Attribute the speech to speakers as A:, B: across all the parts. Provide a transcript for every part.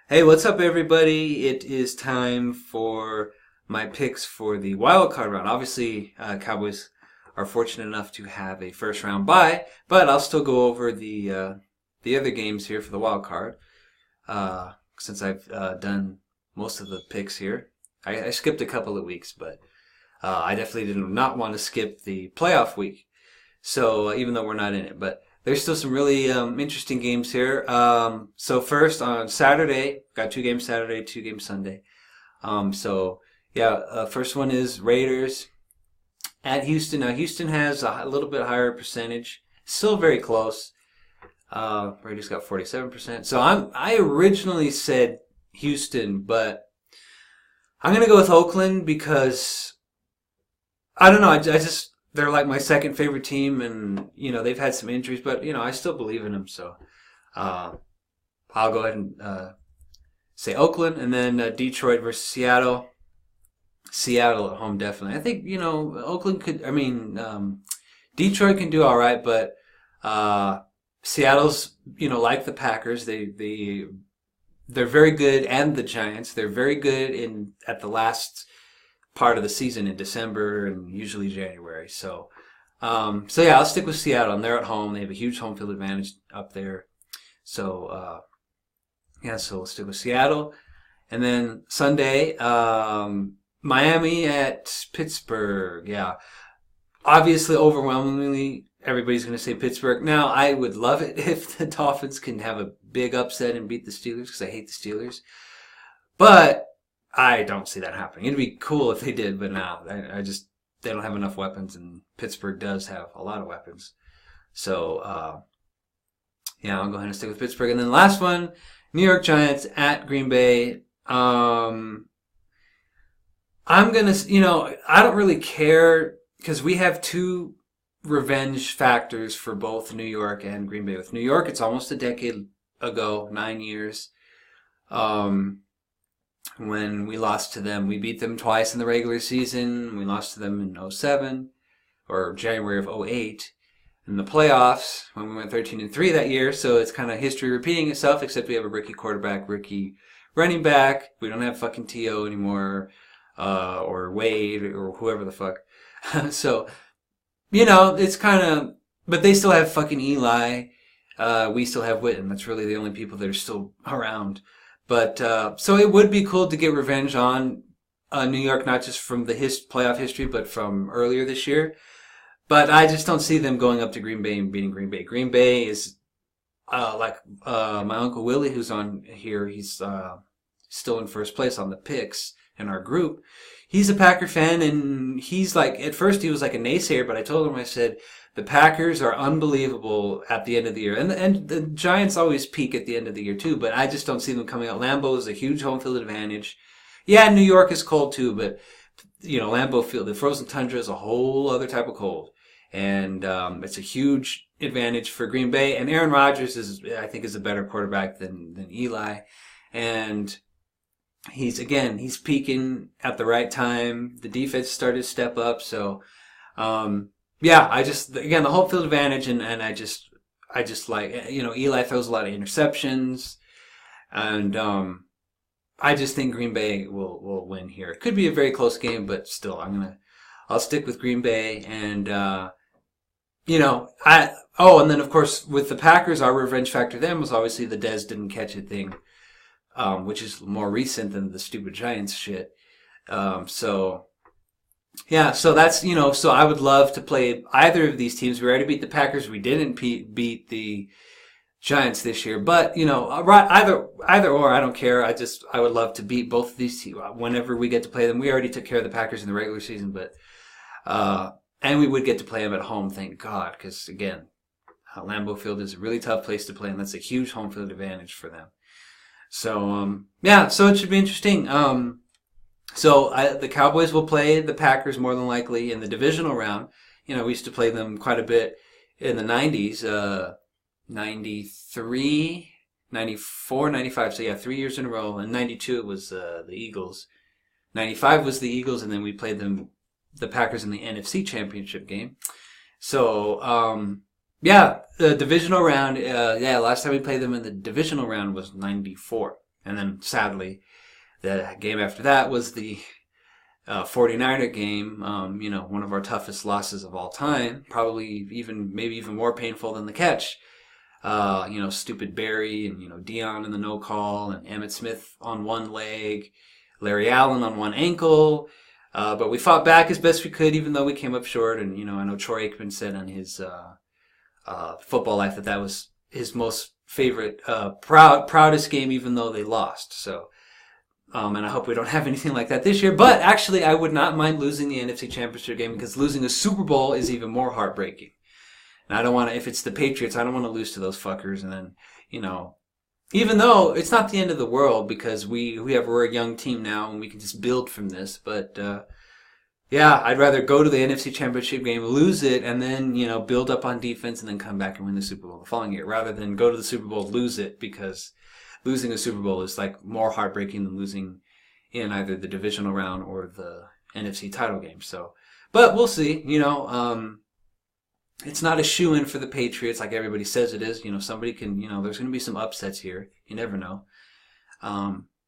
A: Hey, what's up, everybody? It is time for my picks for the Wildcard round. Obviously, Cowboys are fortunate enough to have a first round bye, but I'll still go over the other games here for the Wildcard since I've done most of the picks here. I skipped a couple of weeks, but I definitely did not want to skip the playoff week. So even though we're not in it, but there's still some really interesting games here. So first on Saturday, got 2 games Saturday, 2 games Sunday. So yeah, first one is Raiders at Houston. Now Houston has a little bit higher percentage, still very close. Raiders got 47%. So I originally said Houston, but I'm gonna go with Oakland because I don't know. I just they're like my second favorite team, and they've had some injuries, but I still believe in them. So uh, I'll go ahead and say Oakland, and then Detroit versus Seattle. Seattle at home, definitely. I think Oakland could. I mean, Detroit can do all right, but Seattle's like the Packers. They're very good, and the Giants. They're very good in at the last part of the season in December and usually January. So yeah, I'll stick with Seattle. And they're at home. They have a huge home field advantage up there. So yeah, so we'll stick with Seattle. And then Sunday, Miami at Pittsburgh. Yeah, obviously, overwhelmingly, everybody's going to say Pittsburgh. Now, I would love it if the Dolphins can have a big upset and beat the Steelers because I hate the Steelers. But I don't see that happening. It'd be cool if they did, but no, I just they don't have enough weapons, and Pittsburgh does have a lot of weapons. So yeah, I'll go ahead and stick with Pittsburgh. And then the last one, New York Giants at Green Bay. I'm gonna, I don't really care because we have two revenge factors for both New York and Green Bay. With New York, it's almost a decade ago, 9 years. When we lost to them. We beat them twice in the regular season. We lost to them in '07 or January of '08 in the playoffs when we went 13-3 that year. So it's kind of history repeating itself, except we have a rookie quarterback, rookie running back. We don't have fucking T.O. anymore, or Wade or whoever the fuck. So, it's kind of, but they still have fucking Eli. We still have Witten. That's really the only people that are still around. But so it would be cool to get revenge on New York, not just from the playoff history, but from earlier this year. But I just don't see them going up to Green Bay and beating Green Bay. Green Bay is like my Uncle Willie, who's on here. He's still in first place on the picks in our group. He's a Packer fan, and he's like, at first he was like a naysayer, but I told him, I said, the Packers are unbelievable at the end of the year. And the Giants always peak at the end of the year too, but I just don't see them coming out. Lambeau is a huge home field advantage. Yeah, New York is cold too, but Lambeau Field, the frozen tundra is a whole other type of cold. And it's a huge advantage for Green Bay. And Aaron Rodgers I think, is a better quarterback than Eli. And he's peaking at the right time. The defense started to step up, so yeah, again, the home field advantage, and I just like, Eli throws a lot of interceptions, and I just think Green Bay will win here. It could be a very close game, but still, I'll stick with Green Bay, and and then of course with the Packers, our revenge factor them was obviously the Dez didn't catch it thing, which is more recent than the stupid Giants shit. So yeah, so that's, so I would love to play either of these teams. We already beat the Packers. We didn't beat the Giants this year, but, either or, I don't care. I would love to beat both of these teams whenever we get to play them. We already took care of the Packers in the regular season, but, and we would get to play them at home, thank God, because again, Lambeau Field is a really tough place to play, and that's a huge home field advantage for them. So, yeah, so it should be interesting. So the Cowboys will play the Packers more than likely in the divisional round. We used to play them quite a bit in the 90s, 93, 94, 95. So yeah, 3 years in a row. In 92 it was the Eagles. 95 was the Eagles, and then we played the Packers in the NFC Championship game. So yeah, the divisional round. Yeah, last time we played them in the divisional round was 94. And then sadly, the game after that was the 49er game, one of our toughest losses of all time, probably maybe even more painful than the catch. Stupid Barry and, Dion in the no call and Emmitt Smith on one leg, Larry Allen on one ankle. But we fought back as best we could, even though we came up short. And, I know Troy Aikman said on his Football Life that was his most favorite, proudest game, even though they lost. So, and I hope we don't have anything like that this year. But actually, I would not mind losing the NFC Championship game, because losing a Super Bowl is even more heartbreaking. And I don't want to, if it's the Patriots, I don't want to lose to those fuckers. And then, even though it's not the end of the world, because we're a young team now and we can just build from this. But, I'd rather go to the NFC Championship game, lose it, and then, build up on defense and then come back and win the Super Bowl the following year, rather than go to the Super Bowl, lose it, because losing a Super Bowl is like more heartbreaking than losing in either the divisional round or the NFC title game. So, but we'll see, it's not a shoo-in for the Patriots like everybody says it is. Somebody can, there's going to be some upsets here. You never know.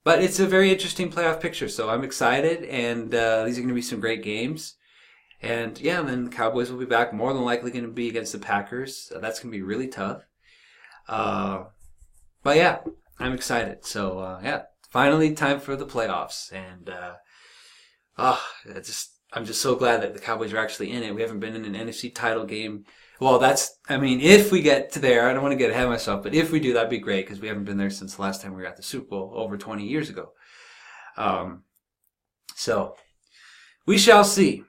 A: But it's a very interesting playoff picture, so I'm excited, and these are going to be some great games. And then the Cowboys will be back, more than likely going to be against the Packers. That's going to be really tough. But I'm excited. So, finally time for the playoffs. And I'm just so glad that the Cowboys are actually in it. We haven't been in an NFC title game. Well, if we get to there, I don't want to get ahead of myself, but if we do, that'd be great, because we haven't been there since the last time we were at the Super Bowl, over 20 years ago. So we shall see.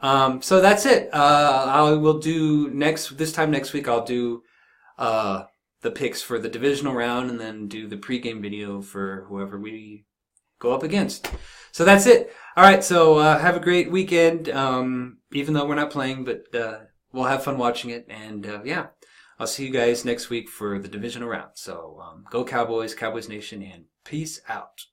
A: So that's it. I will do this time next week, I'll do the picks for the divisional round, and then do the pregame video for whoever we go up against. So that's it. All right, so have a great weekend, even though we're not playing, but we'll have fun watching it. And I'll see you guys next week for the divisional round. So go Cowboys, Cowboys Nation, and peace out.